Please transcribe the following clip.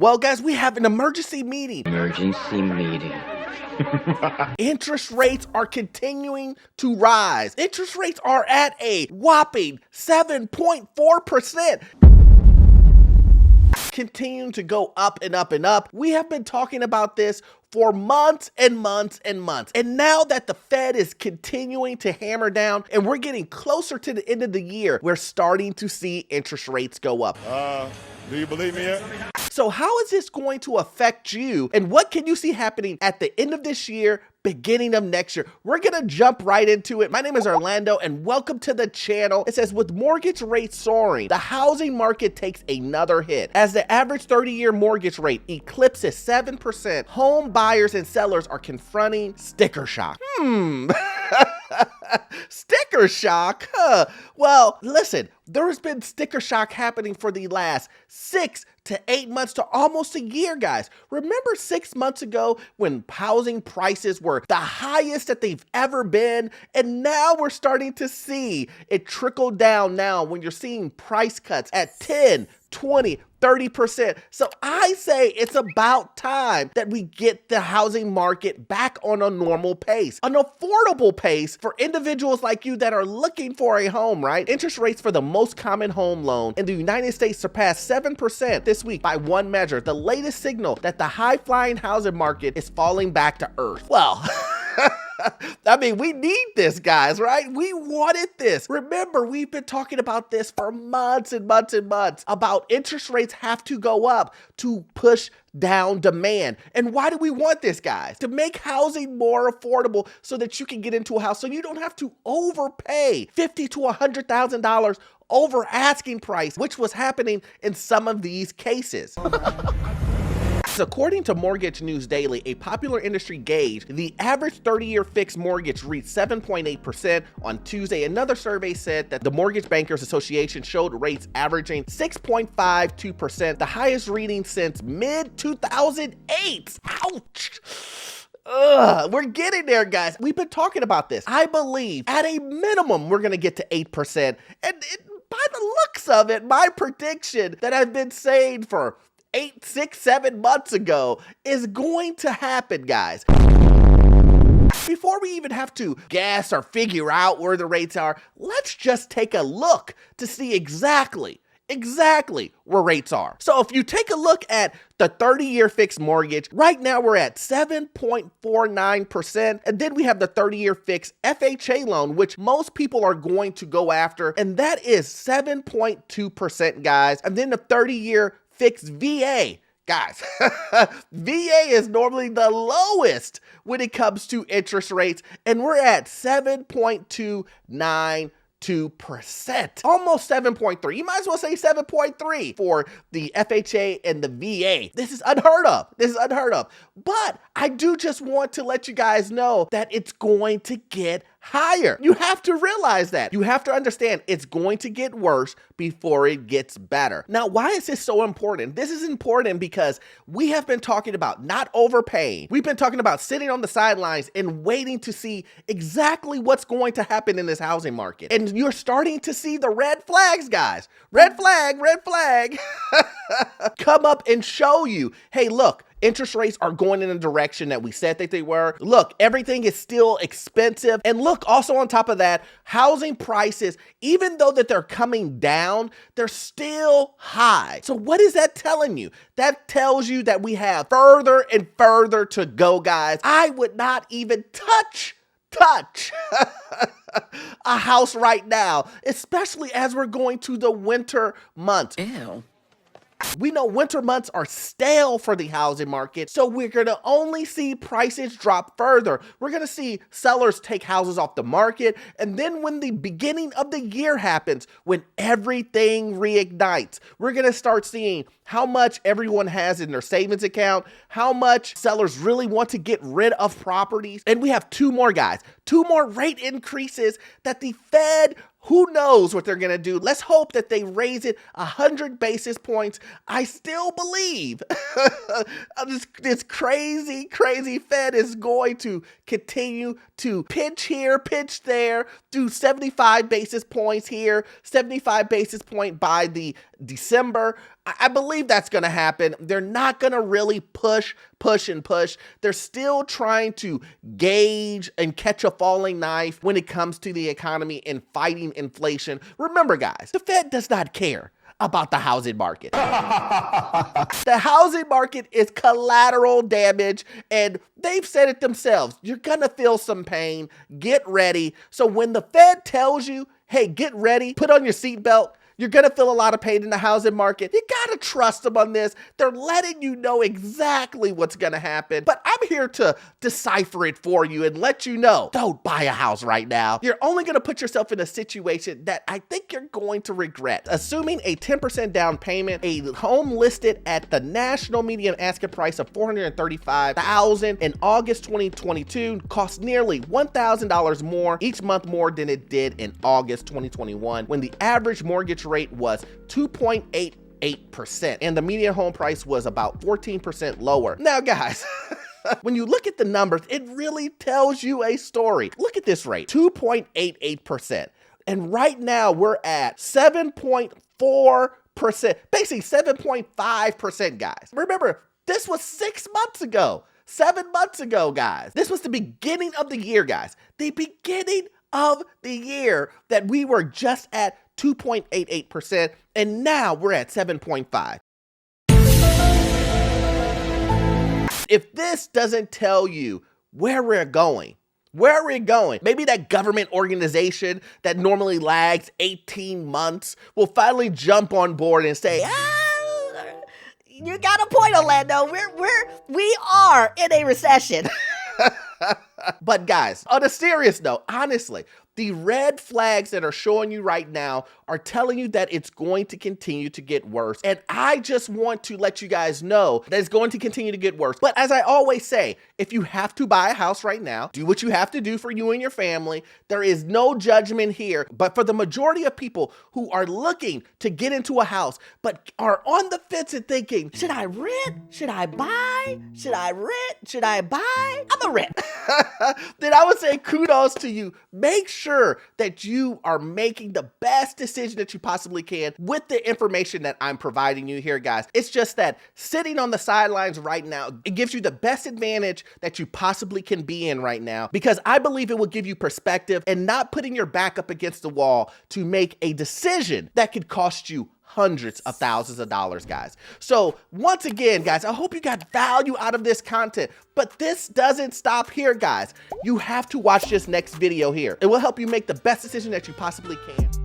Well, guys, we have an emergency meeting. Emergency meeting. Interest rates are continuing to rise. Interest rates are at a whopping 7.4%. Continuing to go up and up and up. We have been talking about this for months and months and months. And now that the Fed is continuing to hammer down and we're getting closer to the end of the year, we're starting to see interest rates go up. Do you believe me yet? So how is this going to affect you? And what can you see happening at the end of this year, beginning of next year? We're gonna jump right into it. My name is Orlando and welcome to the channel. It says, with mortgage rates soaring, the housing market takes another hit. As the average 30-year mortgage rate eclipses 7%, home buyers and sellers are confronting sticker shock. Sticker shock? Huh. Well, listen, there has been sticker shock happening for the last 6 to 8 months to almost a year, guys. Remember 6 months ago when housing prices were the highest that they've ever been? And now we're starting to see it trickle down now when you're seeing price cuts at 10, 20, 30%. So I say it's about time that we get the housing market back on a normal pace, an affordable pace for individuals like you that are looking for a home, right? Interest rates for the most common home loan in the United States surpassed 7% this week by one measure, the latest signal that the high-flying housing market is falling back to earth. Well, I mean, we need this, guys, right? We wanted this. Remember, we've been talking about this for months and months and months about interest rates have to go up to push down demand. And why do we want this, guys? To make housing more affordable so that you can get into a house so you don't have to overpay $50,000 to $100,000 over asking price, which was happening in some of these cases. According to Mortgage News Daily, a popular industry gauge, the average 30-year fixed mortgage reached 7.8% on Tuesday. Another survey said that the Mortgage Bankers Association showed rates averaging 6.52%, the highest reading since mid-2008. Ouch! We're getting there, guys. We've been talking about this. I believe at a minimum, we're going to get to 8%. And by the looks of it, my prediction that I've been saying for 8, 6, 7 months ago is going to happen, guys. Before we even have to guess or figure out where the rates are, let's just take a look to see exactly where rates are. So if you take a look at the 30-year fixed mortgage, right now we're at 7.49%. And then we have the 30-year fixed FHA loan, which most people are going to go after. And that is 7.2%, guys. And then the 30-year fixed VA. Guys, VA is normally the lowest when it comes to interest rates, and we're at 7.292%, almost 7.3. You might as well say 7.3 for the FHA and the VA. This is unheard of. But I do just want to let you guys know that it's going to get higher. You have to realize that. You have to understand it's going to get worse before it gets better. Now, why is this so important? This is important because we have been talking about not overpaying. We've been talking about sitting on the sidelines and waiting to see exactly what's going to happen in this housing market. And you're starting to see the red flags, guys. Red flag, come up and show you, hey, look, interest rates are going in a direction that we said that they were. Look, everything is still expensive. And look, also on top of that, housing prices, even though that they're coming down, they're still high. So what is that telling you? That tells you that we have further and further to go, guys. I would not even touch a house right now, especially as we're going to the winter months. Ew. We know winter months are stale for the housing market, so we're going to only see prices drop further. We're going to see sellers take houses off the market, and then when the beginning of the year happens, when everything reignites, we're going to start seeing how much everyone has in their savings account, how much sellers really want to get rid of properties. And we have two more rate increases that the Fed, who knows what they're going to do. Let's hope that they raise it 100 basis points. I still believe this crazy Fed is going to continue to pinch here, pinch there, do 75 basis points here, 75 basis point by the December. I believe that's going to happen. They're not going to really push. They're still trying to gauge and catch a falling knife when it comes to the economy and fighting inflation. Remember, guys, the Fed does not care about the housing market. The housing market is collateral damage, and they've said it themselves. You're gonna feel some pain. Get ready. So when the Fed tells you, hey, get ready, put on your seatbelt, you're gonna feel a lot of pain in the housing market. You gotta trust them on this. They're letting you know exactly what's gonna happen. But I'm here to decipher it for you and let you know, don't buy a house right now. You're only gonna put yourself in a situation that I think you're going to regret. Assuming a 10% down payment, a home listed at the national median asking price of $435,000 in August 2022 costs nearly $1,000 more each month more than it did in August 2021, when the average mortgage rate was 2.88% and the median home price was about 14% lower. Now, guys, when you look at the numbers, it really tells you a story. Look at this rate, 2.88%. And right now we're at 7.4%, basically 7.5%, guys. Remember, this was 6 months ago, 7 months ago, guys. This was the beginning of the year, guys. The beginning of the year that we were just at 2.88%, and now we're at 7.5. If this doesn't tell you where we're going, maybe that government organization that normally lags 18 months will finally jump on board and say, you got a point, Orlando. We are in a recession. But guys, on a serious note, honestly, the red flags that are showing you right now are telling you that it's going to continue to get worse. And I just want to let you guys know that it's going to continue to get worse. But as I always say, if you have to buy a house right now, do what you have to do for you and your family. There is no judgment here. But for the majority of people who are looking to get into a house, but are on the fence and thinking, should I rent? Should I buy? Should I rent? Should I buy? I'm a rent. Then I would say kudos to you. Make sure that you are making the best decision that you possibly can with the information that I'm providing you here, guys. It's just that sitting on the sidelines right now, it gives you the best advantage that you possibly can be in right now, because I believe it will give you perspective and not putting your back up against the wall to make a decision that could cost you hundreds of thousands of dollars, guys. So once again, guys, I hope you got value out of this content, but this doesn't stop here, guys. You have to watch this next video here. It will help you make the best decision that you possibly can.